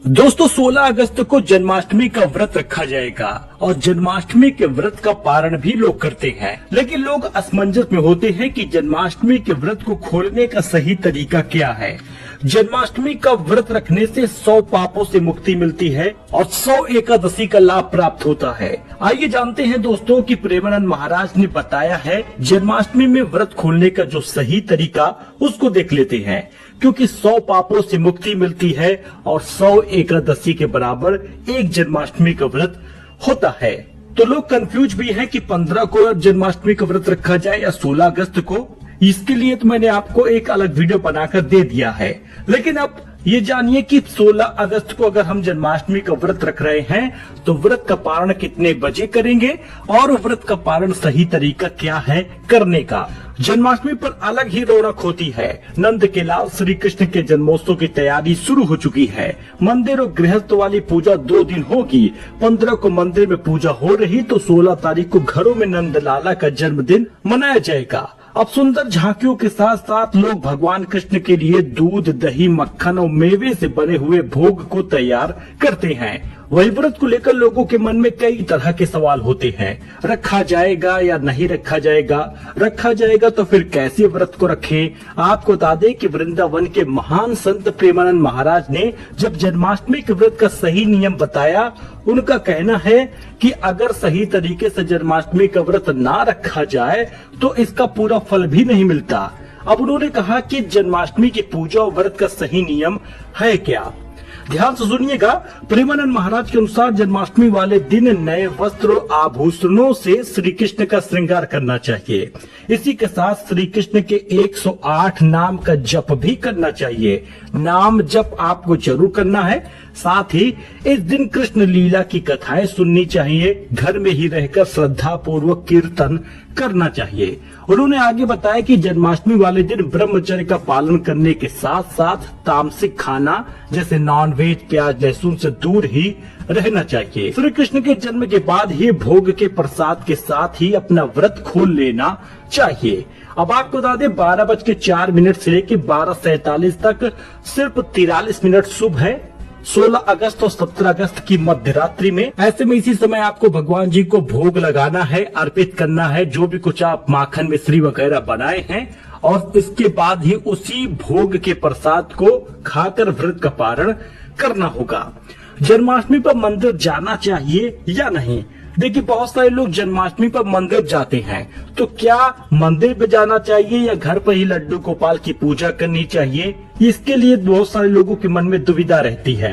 दोस्तों 16 अगस्त को जन्माष्टमी का व्रत रखा जाएगा और जन्माष्टमी के व्रत का पारण भी लोग करते हैं। लेकिन लोग असमंजस में होते हैं कि जन्माष्टमी के व्रत को खोलने का सही तरीका क्या है। जन्माष्टमी का व्रत रखने से 100 पापों से मुक्ति मिलती है और 100 एकादशी का लाभ प्राप्त होता है। आइए जानते हैं दोस्तों कि प्रेमानंद महाराज ने बताया है जन्माष्टमी में व्रत खोलने का जो सही तरीका, उसको देख लेते हैं। क्योंकि 100 पापों से मुक्ति मिलती है और 100 एकादशी के बराबर एक जन्माष्टमी का व्रत होता है। तो लोग कंफ्यूज भी हैं कि 15 को जन्माष्टमी का व्रत रखा जाए या 16 अगस्त को। इसके लिए तो मैंने आपको एक अलग वीडियो बनाकर दे दिया है। लेकिन अब ये जानिए कि 16 अगस्त को अगर हम जन्माष्टमी का व्रत रख रहे हैं तो व्रत का पारण कितने बजे करेंगे और व्रत का पारण सही तरीका क्या है करने का। जन्माष्टमी पर अलग ही रौनक होती है। नंद के लाल श्री कृष्ण के जन्मोत्सव की तैयारी शुरू हो चुकी है। मंदिर और गृहस्थ वाली पूजा 2 दिन होगी। 15 को मंदिर में पूजा हो रही तो 16 तारीख को घरों में नंद लाला का जन्मदिन मनाया जाएगा। अब सुंदर झांकियों के साथ साथ लोग भगवान कृष्ण के लिए दूध, दही, मक्खन और मेवे से बने हुए भोग को तैयार करते हैं। वही व्रत को लेकर लोगों के मन में कई तरह के सवाल होते हैं। रखा जाएगा या नहीं रखा जाएगा? रखा जाएगा तो फिर कैसे व्रत को रखें? आपको बता दें कि वृंदावन के महान संत प्रेमानंद महाराज ने जब जन्माष्टमी के व्रत का सही नियम बताया, उनका कहना है कि अगर सही तरीके से जन्माष्टमी का व्रत ना रखा जाए तो इसका पूरा फल भी नहीं मिलता। अब उन्होंने कहा कि जन्माष्टमी की पूजा और व्रत का सही नियम है क्या। ध्यान से सुनिएगा। प्रेमानंद महाराज के अनुसार जन्माष्टमी वाले दिन नए वस्त्र और आभूषणों से श्री कृष्ण का श्रृंगार करना चाहिए। इसी के साथ श्री कृष्ण के 108 नाम का जप भी करना चाहिए। नाम जप आपको जरूर करना है। साथ ही इस दिन कृष्ण लीला की कथाएं सुननी चाहिए। घर में ही रहकर श्रद्धा पूर्वक कीर्तन करना चाहिए। उन्होंने आगे बताया कि जन्माष्टमी वाले दिन ब्रह्मचर्य का पालन करने के साथ साथ तामसिक खाना जैसे नॉनवेज, प्याज, लहसुन से दूर ही रहना चाहिए। श्री कृष्ण के जन्म के बाद ही भोग के प्रसाद के साथ ही अपना व्रत खोल लेना चाहिए। अब आपको बता दें 12:04 से लेकर 12:47 तक सिर्फ 43 मिनट शुभ है। 16 अगस्त और 17 अगस्त की मध्य रात्रि में। ऐसे में इसी समय आपको भगवान जी को भोग लगाना है, अर्पित करना है जो भी कुछ आप माखन मिश्री वगैरह बनाए हैं, और इसके बाद ही उसी भोग के प्रसाद को खाकर व्रत का पारण करना होगा। जन्माष्टमी पर मंदिर जाना चाहिए या नहीं? देखिए, बहुत सारे लोग जन्माष्टमी पर मंदिर जाते हैं, तो क्या मंदिर पे जाना चाहिए या घर पर ही लड्डू गोपाल की पूजा करनी चाहिए? इसके लिए बहुत सारे लोगों के मन में दुविधा रहती है।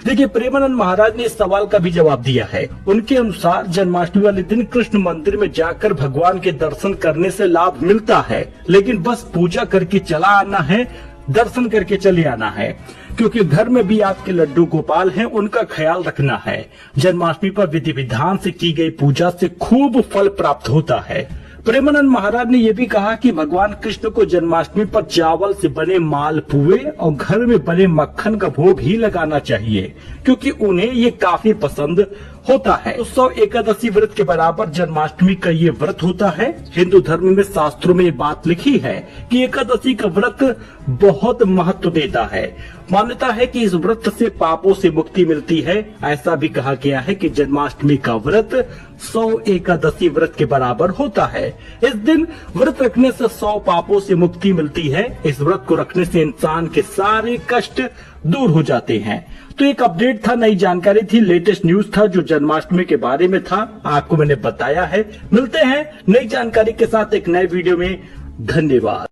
देखिए, प्रेमानंद महाराज ने इस सवाल का भी जवाब दिया है। उनके अनुसार जन्माष्टमी वाले दिन कृष्ण मंदिर में जाकर भगवान के दर्शन करने से लाभ मिलता है, लेकिन बस पूजा करके चला आना है, दर्शन करके चले आना है, क्योंकि घर में भी आपके लड्डू गोपाल हैं, उनका ख्याल रखना है। जन्माष्टमी पर विधि विधान से की गई पूजा से खूब फल प्राप्त होता है। प्रेमानंद महाराज ने यह भी कहा कि भगवान कृष्ण को जन्माष्टमी पर चावल से बने मालपुए और घर में बने मक्खन का भोग ही लगाना चाहिए, क्योंकि उन्हें ये काफी पसंद होता है। 100 एकादशी व्रत के बराबर जन्माष्टमी का ये व्रत होता है। हिंदू धर्म में शास्त्रों में ये बात लिखी है कि एकादशी का व्रत बहुत महत्व देता है। मान्यता है कि इस व्रत से पापों से मुक्ति मिलती है। ऐसा भी कहा गया है कि जन्माष्टमी का व्रत 100 एकादशी व्रत के बराबर होता है। इस दिन व्रत रखने से 100 पापों से मुक्ति मिलती है। इस व्रत को रखने से इंसान के सारे कष्ट दूर हो जाते हैं। तो एक अपडेट था, नई जानकारी थी, लेटेस्ट न्यूज था जो जन्माष्टमी के बारे में था, आपको मैंने बताया है। मिलते हैं नई जानकारी के साथ एक नए वीडियो में। धन्यवाद।